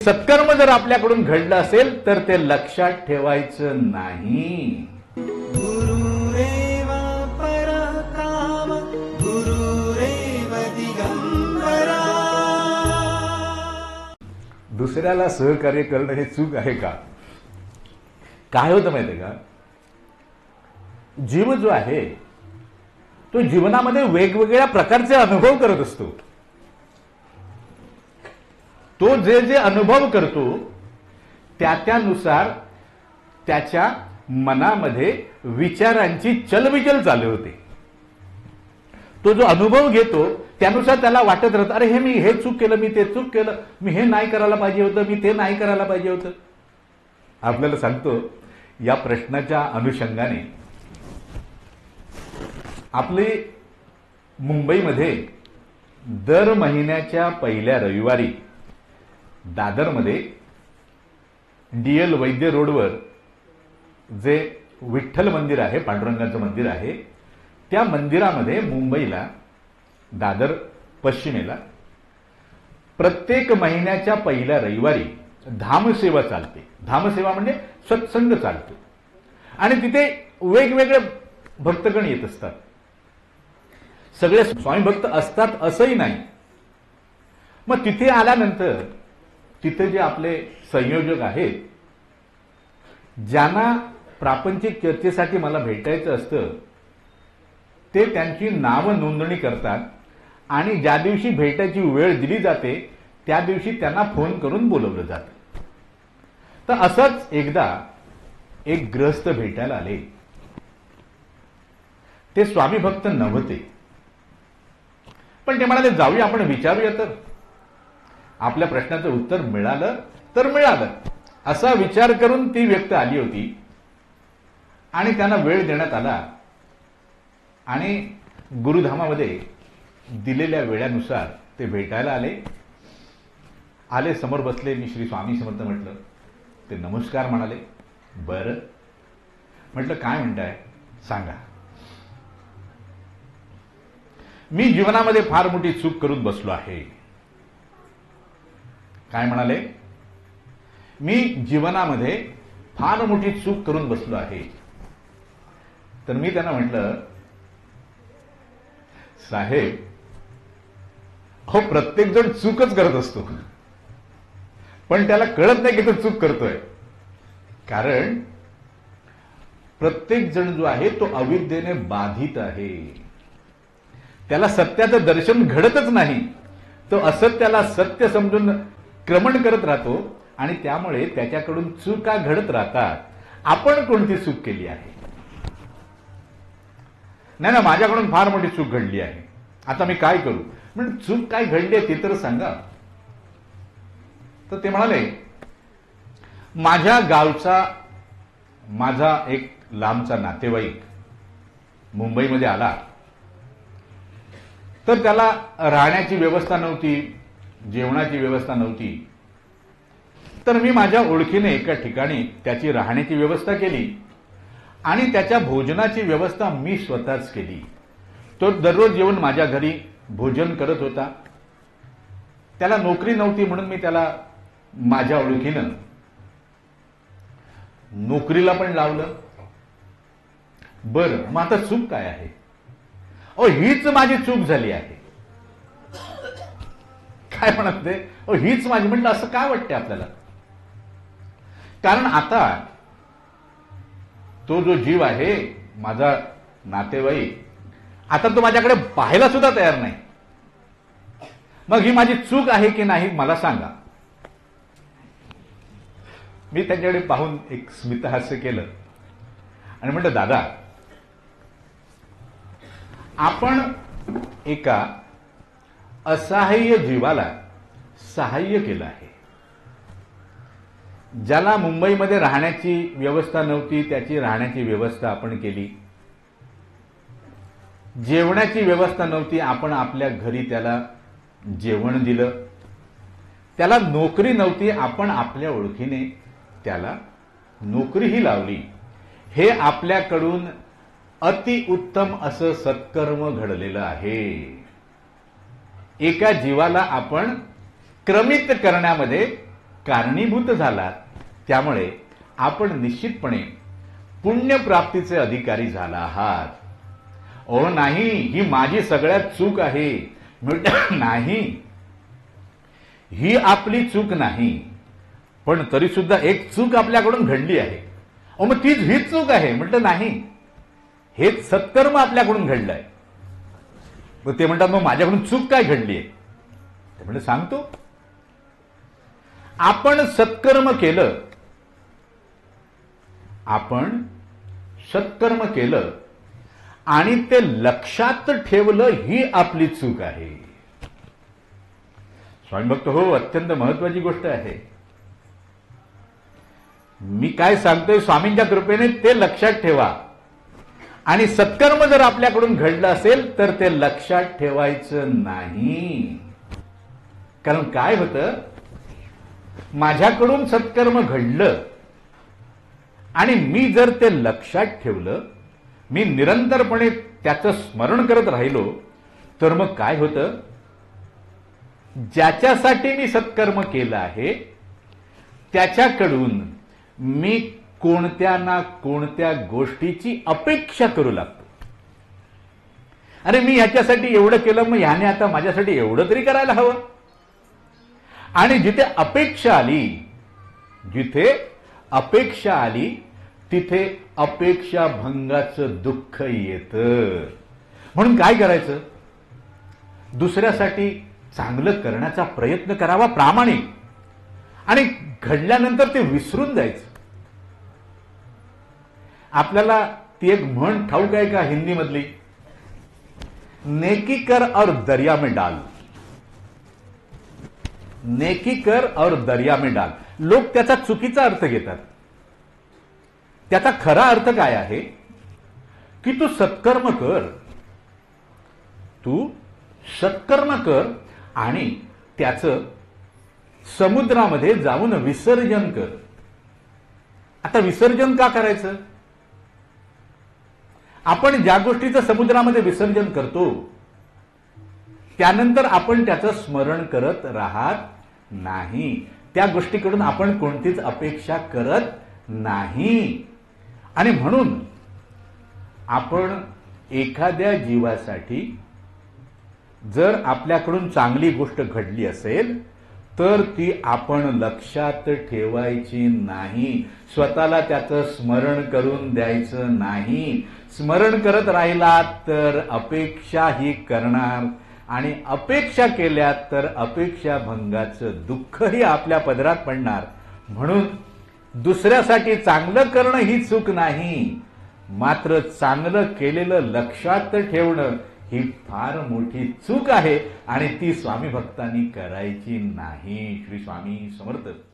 सत्कर्म जर आपल्याकडून घडलं असेल तर ते लक्षात ठेवायचं नाही. गुरुरेव परकाम गुरुरेव दिगंबरा. दुसऱ्याला सहकार्य करणं हे चूक आहे का? काय होतं माहितीये का, जीव जो आहे तो जीवनामध्ये वेगवेगळ्या प्रकारचे अनुभव करत असतो. तो जे जे अनुभव करतो त्यानुसार त्याच्या मनामध्ये विचारांची चलबिचल चालू होते. तो जो अनुभव घेतो त्यानुसार त्याला वाटत राहतं, अरे हे मी हे चूक केलं, मी ते चूक केलं, मी हे नाही करायला पाहिजे होतं, मी ते नाही करायला पाहिजे होतं. आपल्याला सांगतो, या प्रश्नाच्या अनुषंगाने आपले मुंबईमध्ये दर महिन्याच्या पहिल्या रविवारी दादरमध्ये DL वैद्य रोडवर जे विठ्ठल मंदिर आहे, पांडुरंगाचं मंदिर आहे, त्या मंदिरामध्ये मुंबईला दादर पश्चिमेला प्रत्येक महिन्याच्या पहिल्या रविवारी धामसेवा चालते. धामसेवा म्हणजे सत्संग चालतो आणि तिथे वेगवेगळे भक्तगण येत असतात. सगळे स्वामी भक्त असतात असंही नाही. मग तिथे आल्यानंतर तिथे जे आपले संयोजक आहेत, ज्यांना प्रापंचिक चर्चेसाठी मला भेटायचं असतं, ते त्यांची नाव नोंदणी करतात आणि ज्या दिवशी भेटायची वेळ दिली जाते त्या दिवशी त्यांना फोन करून बोलवलं जातं. तर असंच एकदा एक गृहस्थ भेटायला आले. ते स्वामी भक्त नव्हते, पण ते म्हणाले जाऊया आपण विचारूया, तर आपल्या प्रश्नाचं उत्तर मिळालं तर मिळालं असा विचार करून ती व्यक्ती आली होती आणि त्यांना वेळ देण्यात आला आणि गुरुधामामध्ये दिलेल्या वेळानुसार ते भेटायला आले. समोर बसले. मी श्री स्वामी समर्थ म्हटलं. ते नमस्कार म्हणाले. बरं म्हटलं काय म्हणताय सांगा. मी जीवनामध्ये फार मोठी चूक करून बसलो आहे. काय म्हणाले? मी जीवनामध्ये फार मोठी चूक करून बसलो आहे. तर मी त्यांना म्हटलं, साहेब, हो प्रत्येक जण चूकच करत असतो, पण त्याला कळत नाही की तो चूक करतोय. कारण प्रत्येक जण जो आहे तो अविद्येने बाधित आहे. त्याला सत्याचं दर्शन घडतच नाही. तो असत्याला सत्य समजून क्रमण करत राहतो आणि त्यामुळे त्याच्याकडून चुका घडत राहतात. आपण कोणती चूक केली आहे? नाही ना, माझ्याकडून फार मोठी चूक घडली आहे, आता मी काय करू? म्हणजे चूक काय घडली आहे ते तर सांगा. तर ते म्हणाले, माझ्या गावचा माझा एक लांबचा नातेवाईक मुंबईमध्ये आला, तर त्याला राहण्याची व्यवस्था नव्हती, जेवणाची व्यवस्था नव्हती. तर मी माझ्या ओळखीने एका ठिकाणी त्याची राहण्याची व्यवस्था केली आणि त्याच्या भोजनाची व्यवस्था मी स्वतःच केली. तो दररोज येऊन माझ्या घरी भोजन करत होता. त्याला नोकरी नव्हती म्हणून मी त्याला माझ्या ओळखीनं नोकरीला पण लावलं. बरं, मग आता चूक काय आहे? हीच माझी चूक झाली आहे. काय म्हणत ते? हीच माझी. म्हटलं असं काय वाटते आपल्याला? कारण आता तो जो जीव आहे माझा नातेवाईक, आता तो माझ्याकडे पाहायला सुद्धा तयार नाही. मग ही माझी चूक आहे की नाही मला सांगा. मी त्याच्याकडे पाहून एक स्मितहास्य केलं आणि म्हटलं, दादा, आपण एका असहाय्य जीवाला सहाय्य केलं आहे. ज्याला मुंबईमध्ये राहण्याची व्यवस्था नव्हती त्याची राहण्याची व्यवस्था आपण केली. जेवणाची व्यवस्था नव्हती, आपण आपल्या घरी त्याला जेवण दिलं. त्याला नोकरी नव्हती, आपण आपल्या ओळखीने त्याला नोकरीही लावली. हे आपल्याकडून अतिउत्तम असं सत्कर्म घडलेलं आहे. एका जीवाला आपण क्रमित करण्यामध्ये कारणीभूत झालात, त्यामुळे आपण निश्चितपणे पुण्यप्राप्तीचे अधिकारी झाला आहात. ओ नाही, ही माझी सगळ्यात चूक आहे. नाही, ही आपली चूक नाही, पण तरी सुद्धा एक चूक आपल्याकडून घडली आहे. मग हीच चूक आहे. म्हटलं नाही, हेच सत्कर्म आपल्याकडून घडलंय. मग ते म्हणतात, मग माझ्याकडून चूक काय घडली आहे? ते म्हणजे सांगतो. आपण सत्कर्म केलं आणि ते लक्षात ठेवलं, ही आपली चूक आहे. स्वामी भक्त हो, अत्यंत महत्वाची गोष्ट आहे. मी काय सांगतोय, स्वामींच्या कृपेने ते लक्षात ठेवा. आणि सत्कर्म जर आपल्याकडून घडलं असेल तर ते लक्षात ठेवायचं नाही. कारण काय होतं, माझ्याकडून सत्कर्म घडलं आणि मी जर ते लक्षात ठेवलं, मी निरंतरपणे त्याचं स्मरण करत राहिलो, तर मग काय होतं, ज्याच्यासाठी मी सत्कर्म केलं आहे त्याच्याकडून मी कोणत्या ना कोणत्या गोष्टीची अपेक्षा करू लागतो. अरे मी ह्याच्यासाठी एवढं केलं, मग ह्याने आता माझ्यासाठी एवढं तरी करायला हवं. आणि जिथे अपेक्षा आली तिथे अपेक्षा भंगाचं दुःख येतं. म्हणून काय करायचं, दुसऱ्यासाठी चांगलं करण्याचा प्रयत्न करावा, प्रामाणिक. आणि घडल्यानंतर ते विसरून जायचं. आपल्याला ती एक म्हण ठाऊक आहे का हिंदी मधली, नेकी कर और दरिया में डाल. नेकी कर और दरिया में डाल. लोक त्याचा चुकीचा अर्थ घेतात. त्याचा खरा अर्थ काय आहे की तू सत्कर्म कर आणि त्याचं समुद्रामध्ये जाऊन विसर्जन कर. आता विसर्जन का करायचं? आपण ज्या गोष्टीचं समुद्रामध्ये विसर्जन करतो त्यानंतर आपण त्याचं स्मरण करत राहत नाही. त्या गोष्टीकडून आपण कोणतीच अपेक्षा करत नाही. आणि म्हणून आपण एखाद्या जीवासाठी जर आपल्याकडून चांगली गोष्ट घडली असेल तर ती आपण लक्षात ठेवायची नाही. स्वतःला त्याचं स्मरण करून द्यायचं नाही. स्मरण करत राहिला तर अपेक्षाही करणार आणि अपेक्षा केल्या तर अपेक्षा भंगाचं दुःखही आपल्या पदरात पडणार. म्हणून दुसऱ्यासाठी चांगलं करणं ही चूक नाही, मात्र चांगलं केलेलं लक्षात ठेवणं ही फार मोठी चूक आहे आणि ती स्वामी भक्तांनी करायची नाही. श्री स्वामी समर्थ.